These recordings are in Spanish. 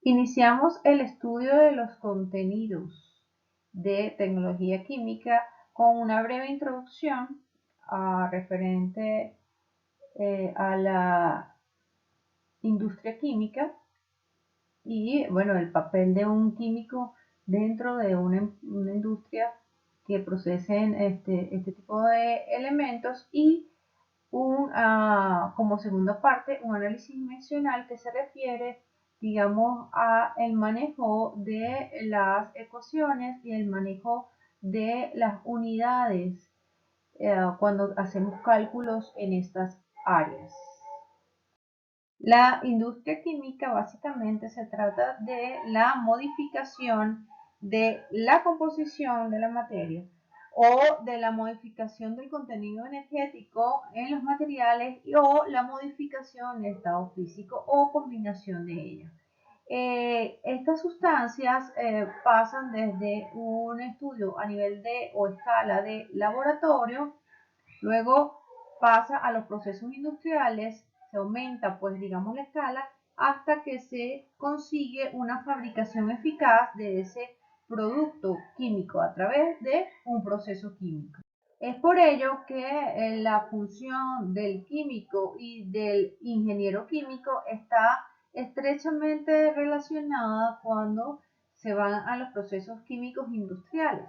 Iniciamos el estudio de los contenidos de tecnología química con una breve introducción referente a la industria química y bueno, el papel de un químico dentro de una industria que procesen este tipo de elementos y como segunda parte, un análisis dimensional que se refiere, digamos, a el manejo de las ecuaciones y el manejo de las unidades cuando hacemos cálculos en estas áreas. La industria química básicamente se trata de la modificación de la composición de la materia o de la modificación del contenido energético en los materiales o la modificación del estado físico o combinación de ellas. Estas sustancias pasan desde un estudio a nivel de o escala de laboratorio, luego pasa a los procesos industriales, se aumenta pues digamos la escala hasta que se consigue una fabricación eficaz de ese producto químico a través de un proceso químico. Es por ello que la función del químico y del ingeniero químico está estrechamente relacionada cuando se van a los procesos químicos industriales.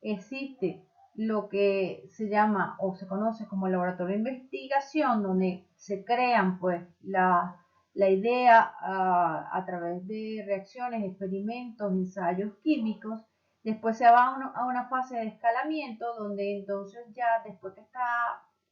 Existe lo que se llama o se conoce como laboratorio de investigación, donde se crean pues la idea a través de reacciones, experimentos, ensayos químicos. Después se va a una fase de escalamiento, donde entonces ya después que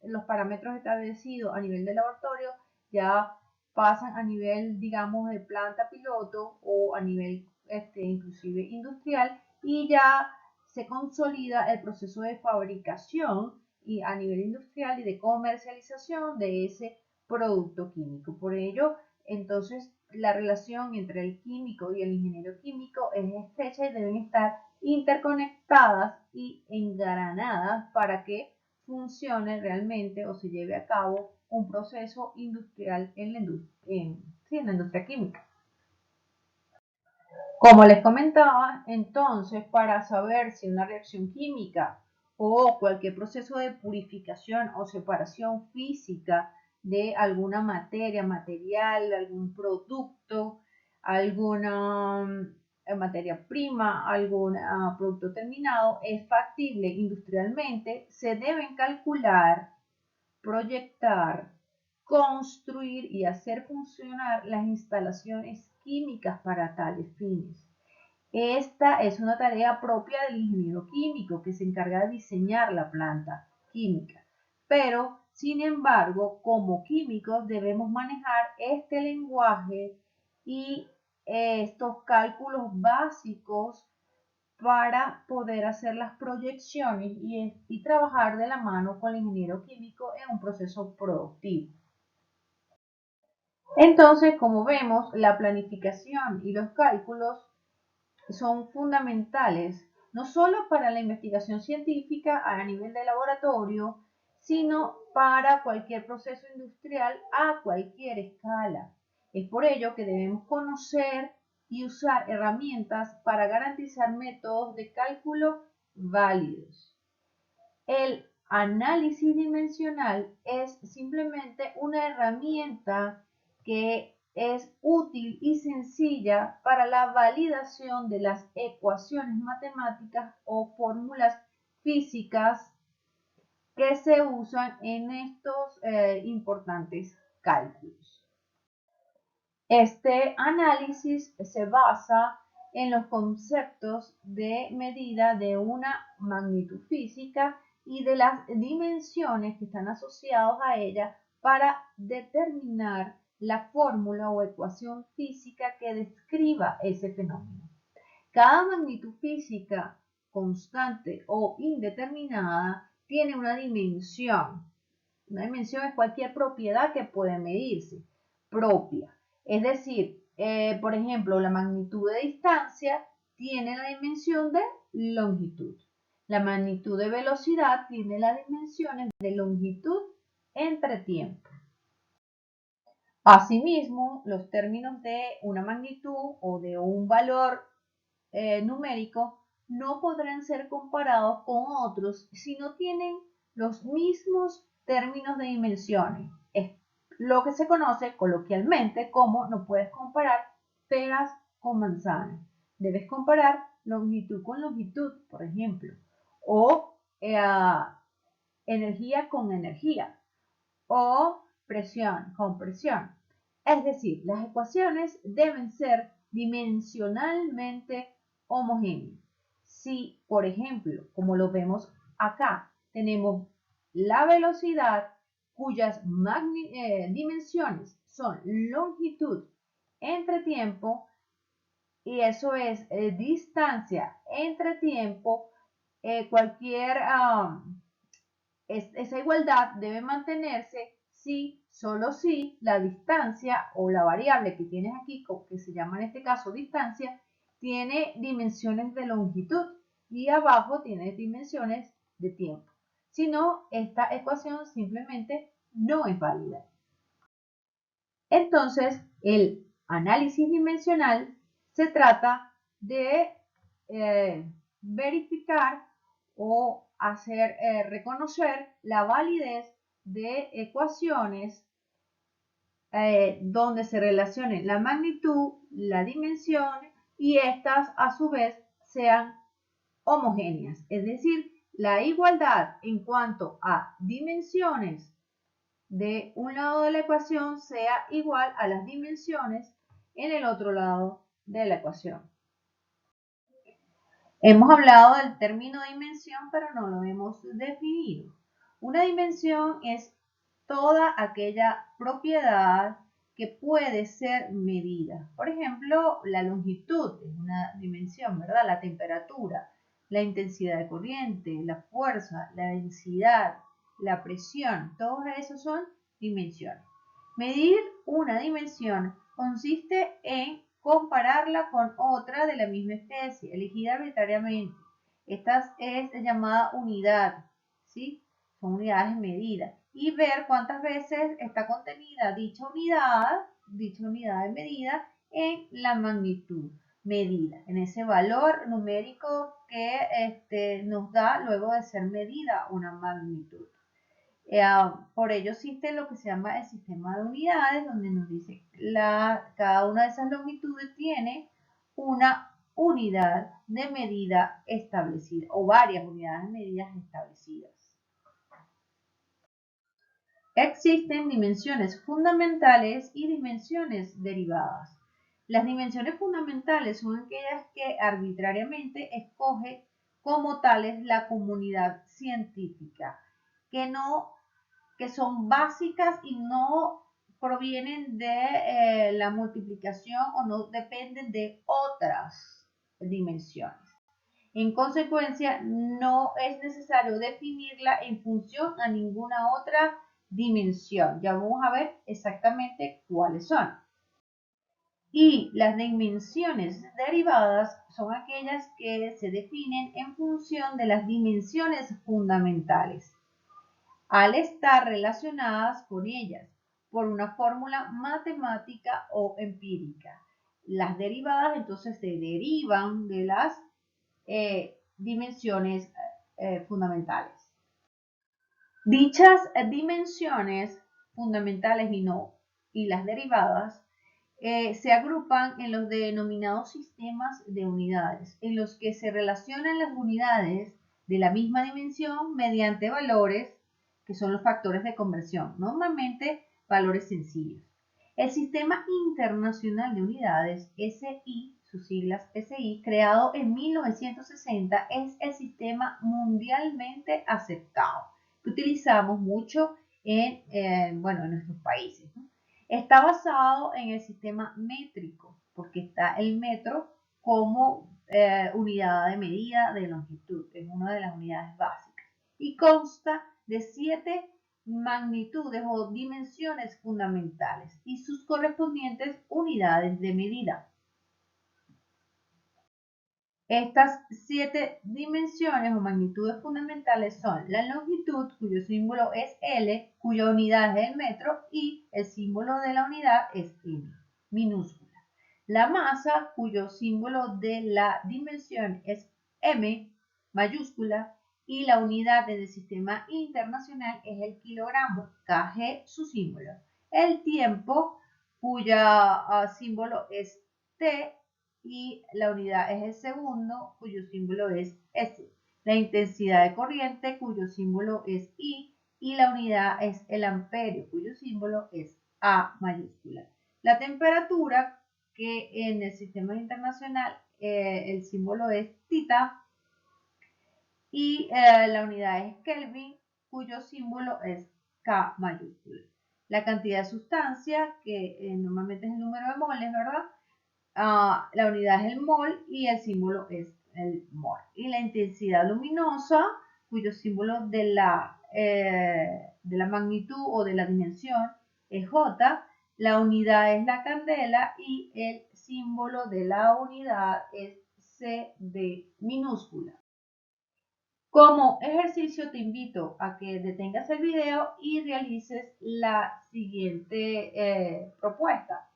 los parámetros establecidos a nivel de laboratorio, ya pasan a nivel, digamos, de planta piloto o a nivel inclusive industrial, y ya se consolida el proceso de fabricación y a nivel industrial y de comercialización de ese producto químico. Por ello, entonces, la relación entre el químico y el ingeniero químico es estrecha y deben estar interconectadas y engranadas para que funcione realmente o se lleve a cabo un proceso industrial en la industria química. Como les comentaba, entonces, para saber si una reacción química o cualquier proceso de purificación o separación física de alguna materia, material, algún producto, alguna materia prima, algún producto terminado es factible industrialmente, se deben calcular, proyectar, construir y hacer funcionar las instalaciones químicas para tales fines. Esta es una tarea propia del ingeniero químico que se encarga de diseñar la planta química. Pero, sin embargo, como químicos debemos manejar este lenguaje y estos cálculos básicos para poder hacer las proyecciones y trabajar de la mano con el ingeniero químico en un proceso productivo. Entonces, como vemos, la planificación y los cálculos son fundamentales no solo para la investigación científica a nivel de laboratorio, sino para cualquier proceso industrial a cualquier escala. Es por ello que debemos conocer y usar herramientas para garantizar métodos de cálculo válidos. El análisis dimensional es simplemente una herramienta que es útil y sencilla para la validación de las ecuaciones matemáticas o fórmulas físicas que se usan en estos importantes cálculos. Este análisis se basa en los conceptos de medida de una magnitud física y de las dimensiones que están asociadas a ella para determinar la fórmula o ecuación física que describa ese fenómeno. Cada magnitud física constante o indeterminada tiene una dimensión. Una dimensión es cualquier propiedad que puede medirse, propia. Es decir, por ejemplo, la magnitud de distancia tiene la dimensión de longitud. La magnitud de velocidad tiene las dimensiones de longitud entre tiempo. Asimismo, los términos de una magnitud o de un valor numérico no podrán ser comparados con otros si no tienen los mismos términos de dimensiones. Es lo que se conoce coloquialmente como no puedes comparar peras con manzanas. Debes comparar longitud con longitud, por ejemplo, o energía con energía, o presión con presión. Es decir, las ecuaciones deben ser dimensionalmente homogéneas. Si, por ejemplo, como lo vemos acá, tenemos la velocidad cuyas dimensiones son longitud entre tiempo, y eso es distancia entre tiempo, cualquier esa igualdad debe mantenerse si, solo si la distancia o la variable que tienes aquí, que se llama en este caso distancia, tiene dimensiones de longitud y abajo tiene dimensiones de tiempo. Si no, esta ecuación simplemente no es válida. Entonces, el análisis dimensional se trata de verificar o hacer reconocer la validez de ecuaciones donde se relacionen la magnitud, la dimensión y estas a su vez sean homogéneas, es decir, la igualdad en cuanto a dimensiones de un lado de la ecuación sea igual a las dimensiones en el otro lado de la ecuación. Hemos hablado del término dimensión, pero no lo hemos definido. Una dimensión es toda aquella propiedad que puede ser medida. Por ejemplo, la longitud es una dimensión, ¿verdad? La temperatura, la intensidad de corriente, la fuerza, la densidad, la presión, todos esos son dimensiones. Medir una dimensión consiste en compararla con otra de la misma especie, elegida arbitrariamente. Esta es llamada unidad, ¿sí? Son unidades de medida. Y ver cuántas veces está contenida dicha unidad de medida en la magnitud medida, en ese valor numérico que nos da luego de ser medida una magnitud. Por ello existe lo que se llama el sistema de unidades, donde nos dice cada una de esas longitudes tiene una unidad de medida establecida o varias unidades de medidas establecidas. Existen dimensiones fundamentales y dimensiones derivadas. Las dimensiones fundamentales son aquellas que arbitrariamente escoge como tales la comunidad científica, que son básicas y no provienen de la multiplicación o no dependen de otras dimensiones. En consecuencia, no es necesario definirla en función a ninguna otra dimensión. Ya vamos a ver exactamente cuáles son. Y las dimensiones derivadas son aquellas que se definen en función de las dimensiones fundamentales, al estar relacionadas con ellas por una fórmula matemática o empírica. Las derivadas entonces se derivan de las dimensiones fundamentales. Dichas dimensiones fundamentales y las derivadas se agrupan en los denominados sistemas de unidades, en los que se relacionan las unidades de la misma dimensión mediante valores que son los factores de conversión, normalmente valores sencillos. El Sistema Internacional de Unidades, SI, sus siglas SI, creado en 1960, es el sistema mundialmente aceptado que utilizamos mucho en nuestros países, ¿no? Está basado en el sistema métrico, porque está el metro como unidad de medida de longitud, es una de las unidades básicas, y consta de 7 magnitudes o dimensiones fundamentales y sus correspondientes unidades de medida. Estas 7 dimensiones o magnitudes fundamentales son la longitud, cuyo símbolo es L, cuya unidad es el metro, y el símbolo de la unidad es M, minúscula. La masa, cuyo símbolo de la dimensión es M, mayúscula, y la unidad del sistema internacional es el kilogramo, kg su símbolo. El tiempo, cuya símbolo es T, y la unidad es el segundo, cuyo símbolo es S. La intensidad de corriente, cuyo símbolo es I, y la unidad es el amperio, cuyo símbolo es A mayúscula. La temperatura, que en el sistema internacional el símbolo es tita, y la unidad es Kelvin, cuyo símbolo es K mayúscula. La cantidad de sustancia, que normalmente es el número de moles, ¿verdad? La unidad es el mol y el símbolo es el mol. Y la intensidad luminosa, cuyo símbolo de la magnitud o de la dimensión es J, la unidad es la candela y el símbolo de la unidad es C de minúscula. Como ejercicio te invito a que detengas el video y realices la siguiente propuesta.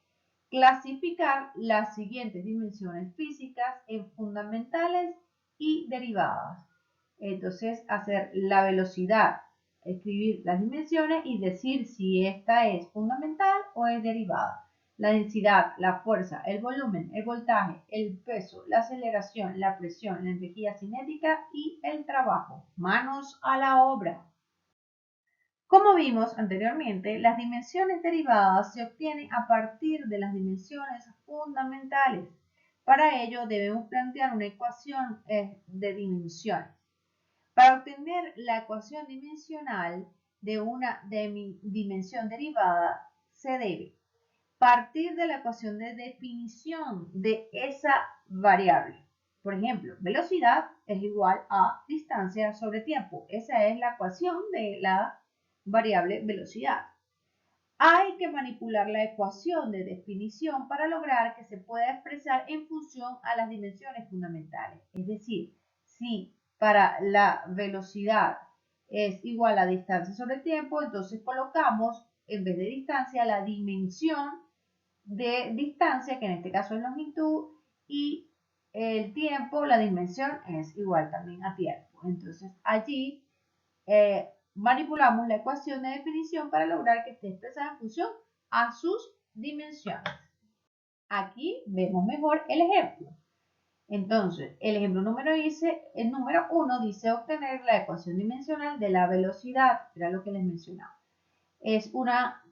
Clasificar las siguientes dimensiones físicas en fundamentales y derivadas. Entonces, hacer la velocidad, escribir las dimensiones y decir si esta es fundamental o es derivada. La densidad, la fuerza, el volumen, el voltaje, el peso, la aceleración, la presión, la energía cinética y el trabajo. Manos a la obra. Como vimos anteriormente, las dimensiones derivadas se obtienen a partir de las dimensiones fundamentales. Para ello debemos plantear una ecuación de dimensiones. Para obtener la ecuación dimensional de una dimensión derivada, se debe partir de la ecuación de definición de esa variable. Por ejemplo, velocidad es igual a distancia sobre tiempo. Esa es la ecuación de la variable velocidad. Hay que manipular la ecuación de definición para lograr que se pueda expresar en función a las dimensiones fundamentales. Es decir, si para la velocidad es igual a distancia sobre tiempo, entonces colocamos en vez de distancia la dimensión de distancia, que en este caso es longitud, y el tiempo, la dimensión es igual también a tiempo. Entonces allí manipulamos la ecuación de definición para lograr que esté expresada en función a sus dimensiones. Aquí vemos mejor el ejemplo. Entonces, el ejemplo el número 1 dice obtener la ecuación dimensional de la velocidad, era lo que les mencionaba.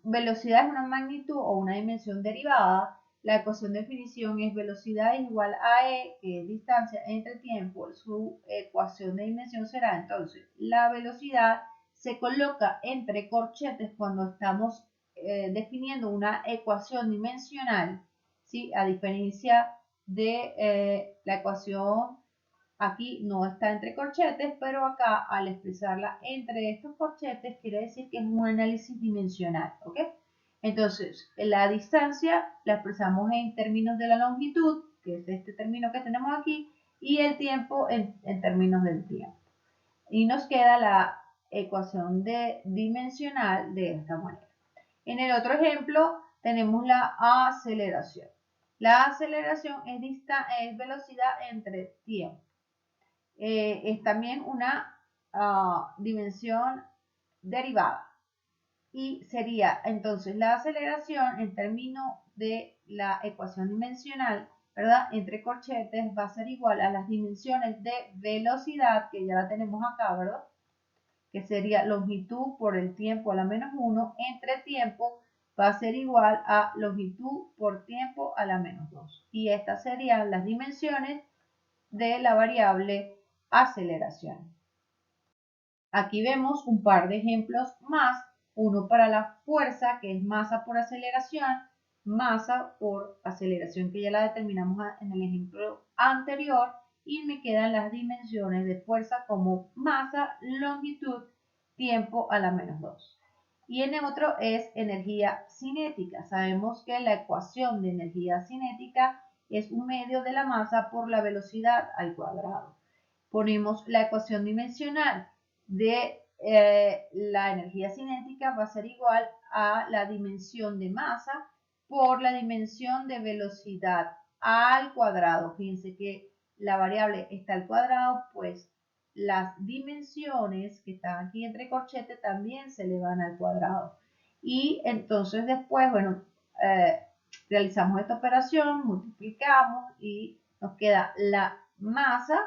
Velocidad es una magnitud o una dimensión derivada. La ecuación de definición es velocidad es igual a E, que es distancia entre tiempo. Su ecuación de dimensión será entonces la velocidad se coloca entre corchetes cuando estamos definiendo una ecuación dimensional, ¿sí? A diferencia de la ecuación aquí no está entre corchetes, pero acá al expresarla entre estos corchetes quiere decir que es un análisis dimensional, ¿ok? Entonces, la distancia la expresamos en términos de la longitud, que es este término que tenemos aquí, y el tiempo en términos del tiempo. Y nos queda la ecuación dimensional de esta manera. En el otro ejemplo tenemos la aceleración. La aceleración es velocidad entre tiempo. Es también una dimensión derivada. Y sería entonces la aceleración en términos de la ecuación dimensional, ¿verdad? Entre corchetes va a ser igual a las dimensiones de velocidad, que ya la tenemos acá, ¿verdad? Que sería longitud por el tiempo a la menos 1, entre tiempo va a ser igual a longitud por tiempo a la menos 2. Y estas serían las dimensiones de la variable aceleración. Aquí vemos un par de ejemplos más, uno para la fuerza, que es masa por aceleración, masa por aceleración, que ya la determinamos en el ejemplo anterior, y me quedan las dimensiones de fuerza como masa, longitud, tiempo a la menos 2. Y en el otro es energía cinética. Sabemos que la ecuación de energía cinética es un medio de la masa por la velocidad al cuadrado. Ponemos la ecuación dimensional de la energía cinética va a ser igual a la dimensión de masa por la dimensión de velocidad al cuadrado. Fíjense que la variable está al cuadrado, pues las dimensiones que están aquí entre corchetes también se le van al cuadrado. Y entonces después, bueno, realizamos esta operación, multiplicamos y nos queda la masa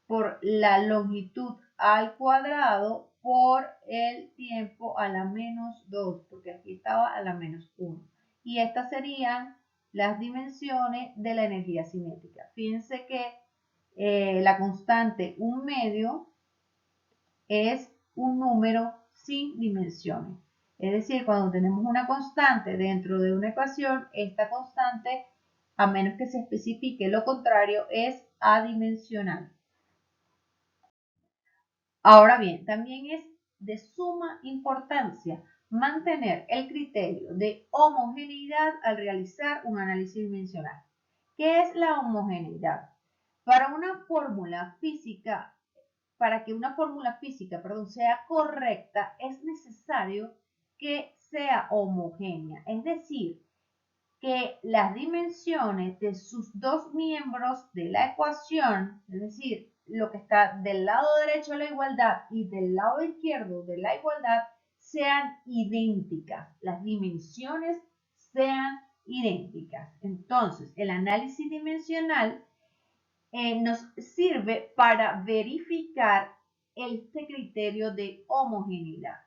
por la longitud al cuadrado por el tiempo a la menos 2, porque aquí estaba a la menos 1. Y estas serían las dimensiones de la energía cinética. Fíjense que la constante 1/2 es un número sin dimensiones. Es decir, cuando tenemos una constante dentro de una ecuación, esta constante, a menos que se especifique lo contrario, es adimensional. Ahora bien, también es de suma importancia mantener el criterio de homogeneidad al realizar un análisis dimensional. ¿Qué es la homogeneidad? Para que una fórmula física, sea correcta, es necesario que sea homogénea, es decir, que las dimensiones de sus dos miembros de la ecuación, es decir, lo que está del lado derecho de la igualdad y del lado izquierdo de la igualdad, sean idénticas, las dimensiones sean idénticas. Entonces, el análisis dimensional nos sirve para verificar este criterio de homogeneidad.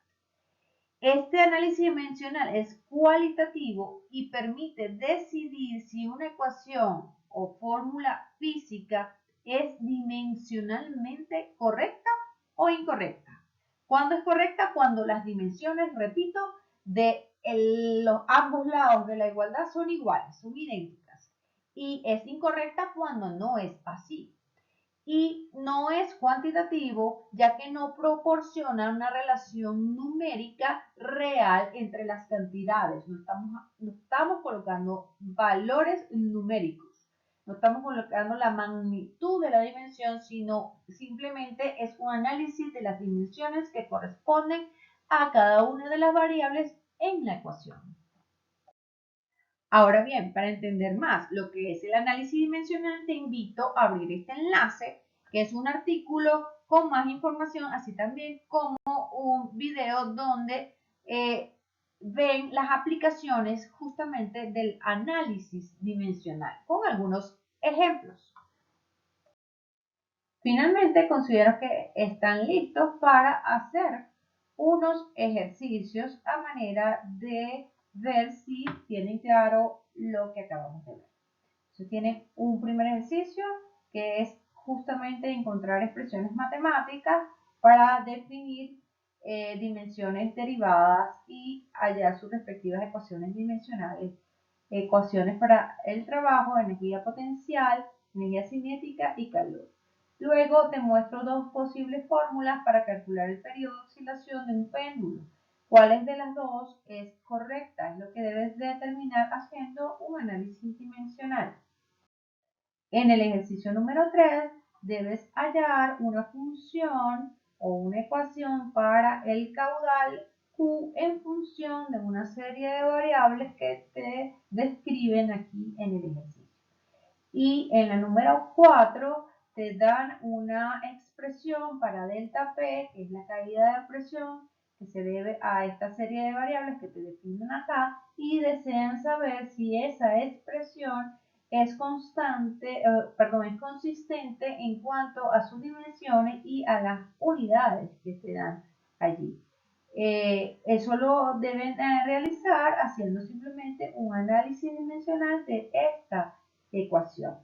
Este análisis dimensional es cualitativo y permite decidir si una ecuación o fórmula física es dimensionalmente correcta o incorrecta. ¿Cuándo es correcta? Cuando las dimensiones, repito, de ambos lados de la igualdad son iguales, son idénticas. Y es incorrecta cuando no es así. Y no es cuantitativo, ya que no proporciona una relación numérica real entre las cantidades. No estamos colocando valores numéricos, no estamos colocando la magnitud de la dimensión, sino simplemente es un análisis de las dimensiones que corresponden a cada una de las variables en la ecuación. Ahora bien, para entender más lo que es el análisis dimensional, te invito a abrir este enlace, que es un artículo con más información, así también como un video donde ven las aplicaciones justamente del análisis dimensional, con algunos ejemplos. Finalmente, considero que están listos para hacer unos ejercicios a manera de ver si tienen claro lo que acabamos de ver. Entonces tienen un primer ejercicio que es justamente encontrar expresiones matemáticas para definir dimensiones derivadas y hallar sus respectivas ecuaciones dimensionales. Ecuaciones para el trabajo, energía potencial, energía cinética y calor. Luego te muestro dos posibles fórmulas para calcular el periodo de oscilación de un péndulo. ¿Cuál de las dos es correcta? Es lo que debes determinar haciendo un análisis dimensional. En el ejercicio número 3 debes hallar una función o una ecuación para el caudal Q en función de una serie de variables que te describen aquí en el ejercicio. Y en la número 4 te dan una expresión para delta P, que es la caída de presión, que se debe a esta serie de variables que te definen acá, y desean saber si esa expresión es es consistente en cuanto a sus dimensiones y a las unidades que se dan allí. Eso lo deben realizar haciendo simplemente un análisis dimensional de esta ecuación.